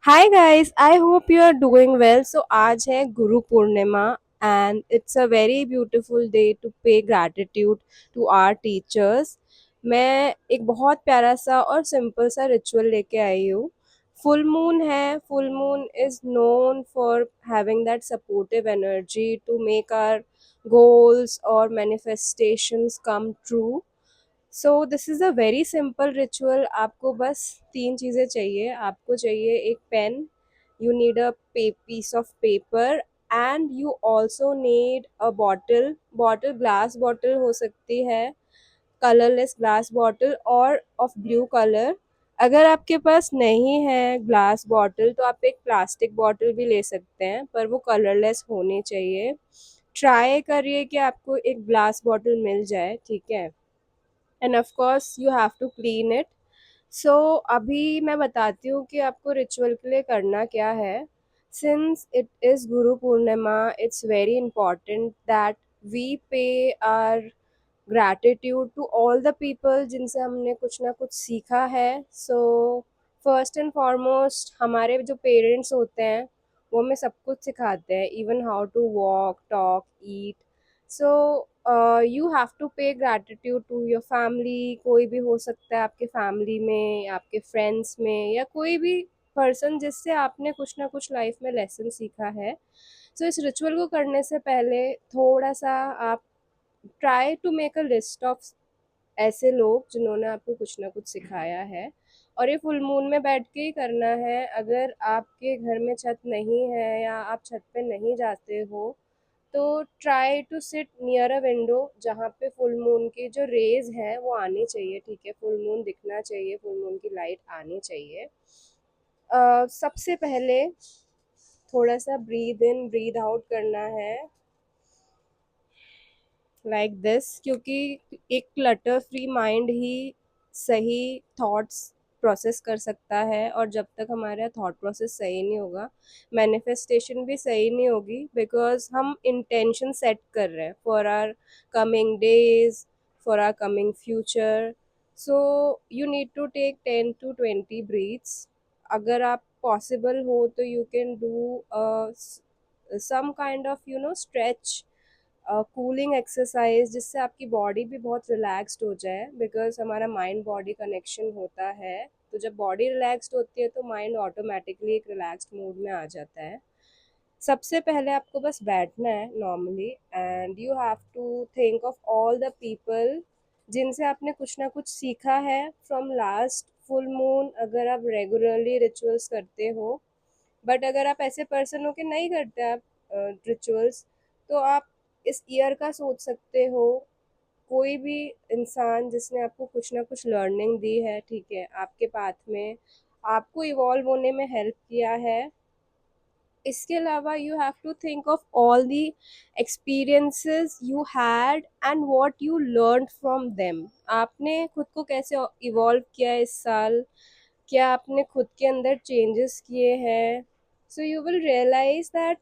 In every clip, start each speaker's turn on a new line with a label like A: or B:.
A: Hi guys, I hope you are doing well. So आज है Guru Purnima and it's a very beautiful day to pay gratitude to our teachers. मैं एक बहुत प्यारा सा और सिंपल सा रिचुअल लेके आई हूँ. फुल मून है. Full moon is known for having that supportive energy to make our goals or manifestations come true. So this is a very simple ritual. आपको बस तीन चीज़ें चाहिए. आपको चाहिए एक pen, you need a piece of paper, and you also need a bottle. Bottle glass bottle हो सकती है, कलरलेस ग्लास बॉटल और ऑफ ब्लू कलर. अगर आपके पास नहीं है ग्लास बॉटल तो आप एक प्लास्टिक बॉटल भी ले सकते हैं, पर वो कलरलेस होनी चाहिए. ट्राई करिए कि आपको एक ग्लास बॉटल मिल जाए, ठीक है. And of course you have to clean it. So अभी मैं बताती हूँ कि आपको रिचुअल के लिए करना क्या है. Since it is Guru Purnima, it's very important that we pay our gratitude to all the people जिनसे हमने कुछ ना कुछ सीखा है. सो फर्स्ट एंड फॉरमोस्ट हमारे जो पेरेंट्स होते हैं वो हमें सब कुछ सिखाते हैं, even how to walk, talk, eat. So you have to pay gratitude to your family. कोई भी हो सकता है आपके फैमिली में, आपके फ्रेंड्स में, या कोई भी पर्सन जिससे आपने कुछ ना कुछ लाइफ में लेसन सीखा है. सो इस रिचुअल को करने से पहले थोड़ा सा आप try to make a list of ऐसे लोग जिन्होंने आपको कुछ ना कुछ सिखाया है. और ये फुल मून में बैठ के ही करना है. अगर आपके घर में छत नहीं है या आप छत पे नहीं जाते हो तो try to sit near a window जहाँ पे फुल मून की जो रेज हैं वो आनी चाहिए, ठीक है. फुल मून दिखना चाहिए, फुल मून की लाइट आनी चाहिए. सबसे पहले थोड़ा सा ब्रीद इन ब्रीद आउट करना है, लाइक दिस, क्योंकि एक क्लटर फ्री माइंड ही सही थॉट्स प्रोसेस कर सकता है. और जब तक हमारा थॉट प्रोसेस सही नहीं होगा, मैनिफेस्टेशन भी सही नहीं होगी, बिकॉज हम इंटेंशन सेट कर रहे हैं for our coming days, for our coming future. So you need to take 10 to 20 breaths. अगर आप पॉसिबल हो तो you can do some kind of stretch, cooling exercise, जिससे आपकी बॉडी भी बहुत रिलैक्स्ड हो जाए, बिकॉज हमारा माइंड बॉडी कनेक्शन होता है. तो जब बॉडी रिलैक्स्ड होती है तो माइंड ऑटोमेटिकली एक रिलैक्स्ड मूड में आ जाता है. सबसे पहले आपको बस बैठना है normally, and you have to think of all the people जिनसे आपने कुछ ना कुछ सीखा है फ्रॉम लास्ट फुल मून. अगर आप रेगुलरली रिचुअल्स करते हो, बट अगर आप ऐसे पर्सन हो कि नहीं करते आप रिचुअल्स, तो आप इस ईयर का सोच सकते हो. कोई भी इंसान जिसने आपको कुछ ना कुछ लर्निंग दी है, ठीक है, आपके पाथ में आपको इवॉल्व होने में हेल्प किया है. इसके अलावा you have to think of all the experiences you had and what you learn from them. आपने खुद को कैसे इवॉल्व किया इस साल, क्या आपने खुद के अंदर चेंजेस किए हैं. So you will realise that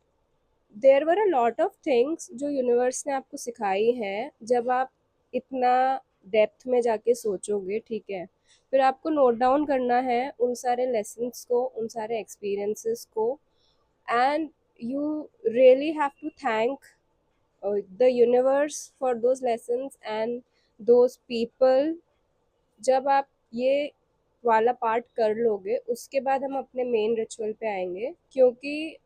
A: there were a lot of things जो यूनिवर्स ने आपको सिखाई हैं. जब आप इतना डेप्थ में जाके सोचोगे, ठीक है, फिर आपको नोट डाउन करना है उन सारे लेसन्स को, उन सारे एक्सपीरियंसेस को. And you really have to thank the universe for those lessons and those people. जब आप ये वाला पार्ट कर लोगे, उसके बाद हम अपने मेन रिचुअल पे आएंगे, क्योंकि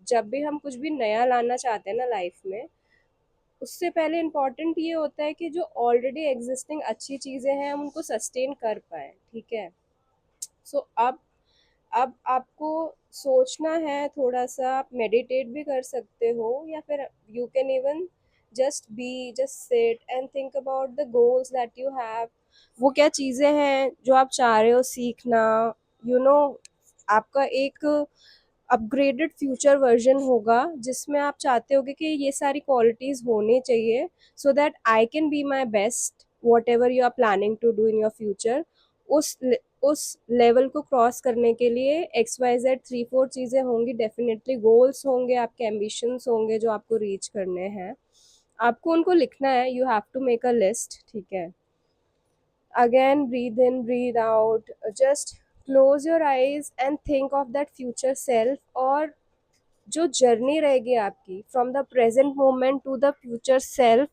A: जब भी हम कुछ भी नया लाना चाहते हैं ना लाइफ में, उससे पहले इम्पॉर्टेंट ये होता है कि जो ऑलरेडी एग्जिस्टिंग अच्छी चीज़ें हैं हम उनको सस्टेन कर पाए, ठीक है. सो अब आपको सोचना है थोड़ा सा. आप मेडिटेट भी कर सकते हो, या फिर you can even just sit and think about the goals that you have. वो क्या चीज़ें हैं जो आप चाह रहे हो सीखना. यू नो, आपका एक अपग्रेडेड फ्यूचर वर्जन होगा जिसमें आप चाहते होगे कि ये सारी क्वालिटीज़ होनी चाहिए, so that I can be my best whatever you are planning to do in your future. उस उस लेवल को क्रॉस करने के लिए XYZ 3-4 चीज़ें होंगी, डेफिनेटली गोल्स होंगे, आपके एम्बिशंस होंगे जो आपको रीच करने हैं. आपको उनको लिखना है, you have to make a list, ठीक है. Again breathe in breathe out. Just close your eyes and think of that future self, और जो जर्नी रहेगी आपकी from the present moment to the future self,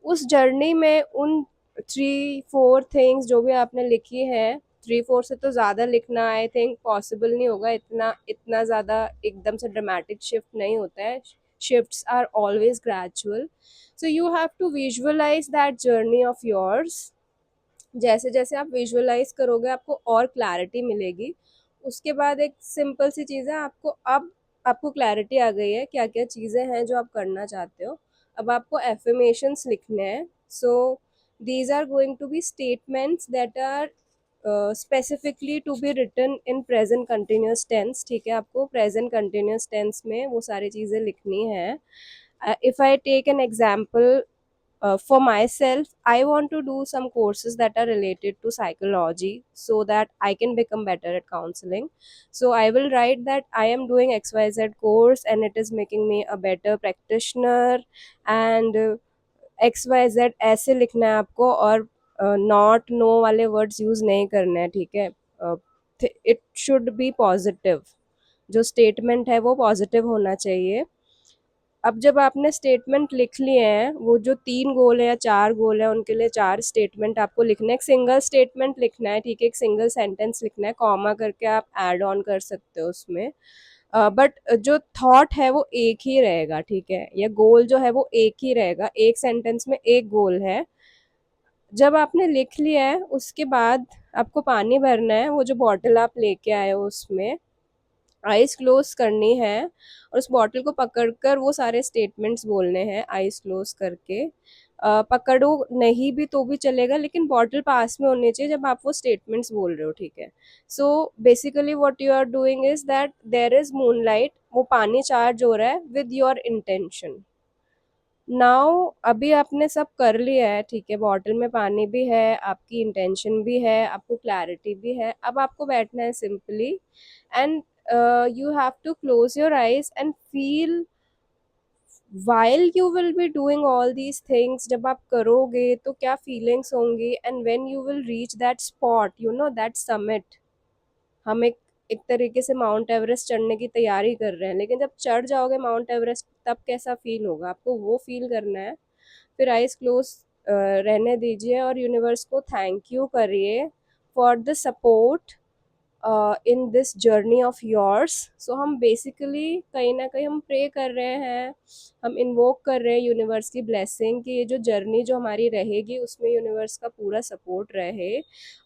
A: उस जर्नी में उन 3-4 things जो भी आपने लिखी है, 3-4 से तो ज़्यादा लिखना आई थिंक पॉसिबल नहीं होगा, इतना इतना ज़्यादा एकदम से ड्रामेटिक शिफ्ट नहीं होता है, shifts are always gradual. So you have to visualise that journey of yours. जैसे जैसे आप विजुअलाइज करोगे आपको और क्लैरिटी मिलेगी. उसके बाद एक सिंपल सी चीज़ है, आपको अब आपको क्लैरिटी आ गई है क्या क्या चीज़ें हैं जो आप करना चाहते हो. अब आपको एफर्मेशंस लिखने हैं. So these are going to be statements that are specifically to be written in present continuous tense. ठीक है, आपको प्रेजेंट कंटिन्यूस टेंस में वो सारी चीज़ें लिखनी है. If I take an example, for myself, I want to do some courses that are related to psychology so that I can become better at counseling. So I will write that I am doing XYZ course and it is making me a better practitioner, and XYZ ऐसे लिखना है आपको, और not know वाले words use नहीं करने हैं. ठीक है, इट शुड बी पॉजिटिव. जो स्टेटमेंट है वो पॉजिटिव होना चाहिए. अब जब आपने स्टेटमेंट लिख लिए हैं, वो जो 3 गोल है या 4 गोल है उनके लिए 4 स्टेटमेंट आपको लिखना है. एक सिंगल स्टेटमेंट लिखना है, ठीक है, एक सिंगल सेंटेंस लिखना है, कॉमा करके आप ऐड ऑन कर सकते हो उसमें. बट जो थॉट है वो एक ही रहेगा. ठीक है, या गोल जो है वो एक ही रहेगा, एक सेंटेंस में एक गोल है. जब आपने लिख लिया है उसके बाद आपको पानी भरना है. वो जो बॉटल आप लेके आए हो उसमें आइज क्लोज करनी है, और उस बॉटल को पकड़कर वो सारे स्टेटमेंट्स बोलने हैं आइज क्लोज करके. पकड़ो नहीं भी तो भी चलेगा, लेकिन बॉटल पास में होनी चाहिए जब आप वो स्टेटमेंट्स बोल रहे हो. ठीक है, so basically what you are doing is that there is moonlight, वो पानी चार्ज हो रहा है विद योर इंटेंशन. नाउ अभी आपने सब कर लिया है. ठीक है, बॉटल में पानी भी है, आपकी इंटेंशन भी है, आपको क्लैरिटी भी है. अब आपको बैठना है simply, and you have to close your eyes and feel while you will be doing all these things. जब आप करोगे तो क्या फीलिंग्स होंगी, and when you will reach that spot, you know, that summit. हम एक तरीके से माउंट एवरेस्ट चढ़ने की तैयारी कर रहे हैं, लेकिन जब चढ़ जाओगे माउंट एवरेस्ट तब कैसा फील होगा, आपको वो फील करना है. फिर आइज क्लोज रहने दीजिए और यूनिवर्स को थैंक यू करिए for the support in this journey of yours. So हम बेसिकली कहीं ना कहीं हम प्रे कर रहे हैं, हम इन्वोक कर रहे हैं यूनिवर्स की ब्लेसिंग कि ये जो जर्नी जो हमारी रहेगी उसमें यूनिवर्स का पूरा सपोर्ट रहे.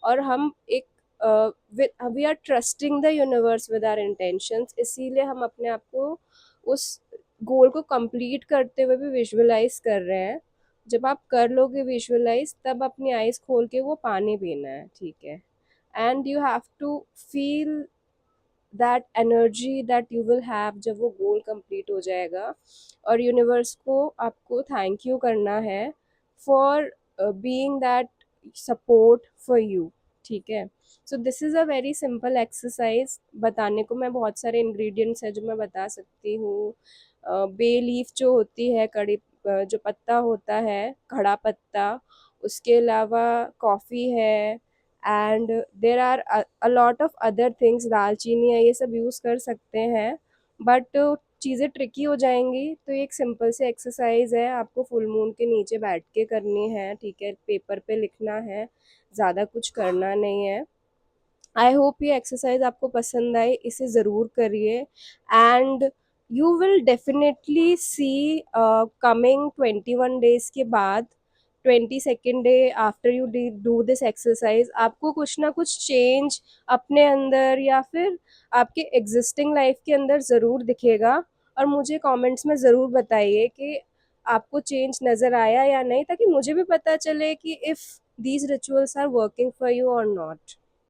A: और हम एक we are trusting the universe with our intentions. इसीलिए हम अपने आप को उस गोल को कंप्लीट करते हुए भी विजुअलाइज कर रहे हैं. जब आप कर लोगे विजुअलाइज, तब अपनी आइज खोल के वो पानी पीना है. ठीक है, and you have to feel that energy that you will have जब वो गोल कंप्लीट हो जाएगा. और यूनिवर्स को आपको थैंक यू करना है for being that support for you. ठीक है, सो this is a very simple exercise. बताने को मैं बहुत सारे इंग्रेडिएंट्स है जो मैं बता सकती हूँ. बे लीफ जो होती है, कड़ी जो पत्ता होता है, खड़ा पत्ता, उसके अलावा कॉफ़ी है, and there are a lot of other things, दालचीनी है, ये सब यूज़ कर सकते हैं. बट चीज़ें ट्रिकी हो जाएंगी, तो एक सिंपल से एक्सरसाइज है, आपको फुल मून के नीचे बैठ के करनी है. ठीक है, पेपर पे लिखना है, ज़्यादा कुछ करना नहीं है. आई होप ये एक्सरसाइज आपको पसंद आई, इसे ज़रूर करिए. And you will definitely see coming 21 days के बाद, 22nd day after you do this exercise, आपको कुछ ना कुछ चेंज अपने अंदर या फिर आपके एग्जिस्टिंग लाइफ के अंदर ज़रूर दिखेगा. और मुझे कमेंट्स में ज़रूर बताइए कि आपको चेंज नज़र आया या नहीं, ताकि मुझे भी पता चले कि if these rituals are working for you और नॉट.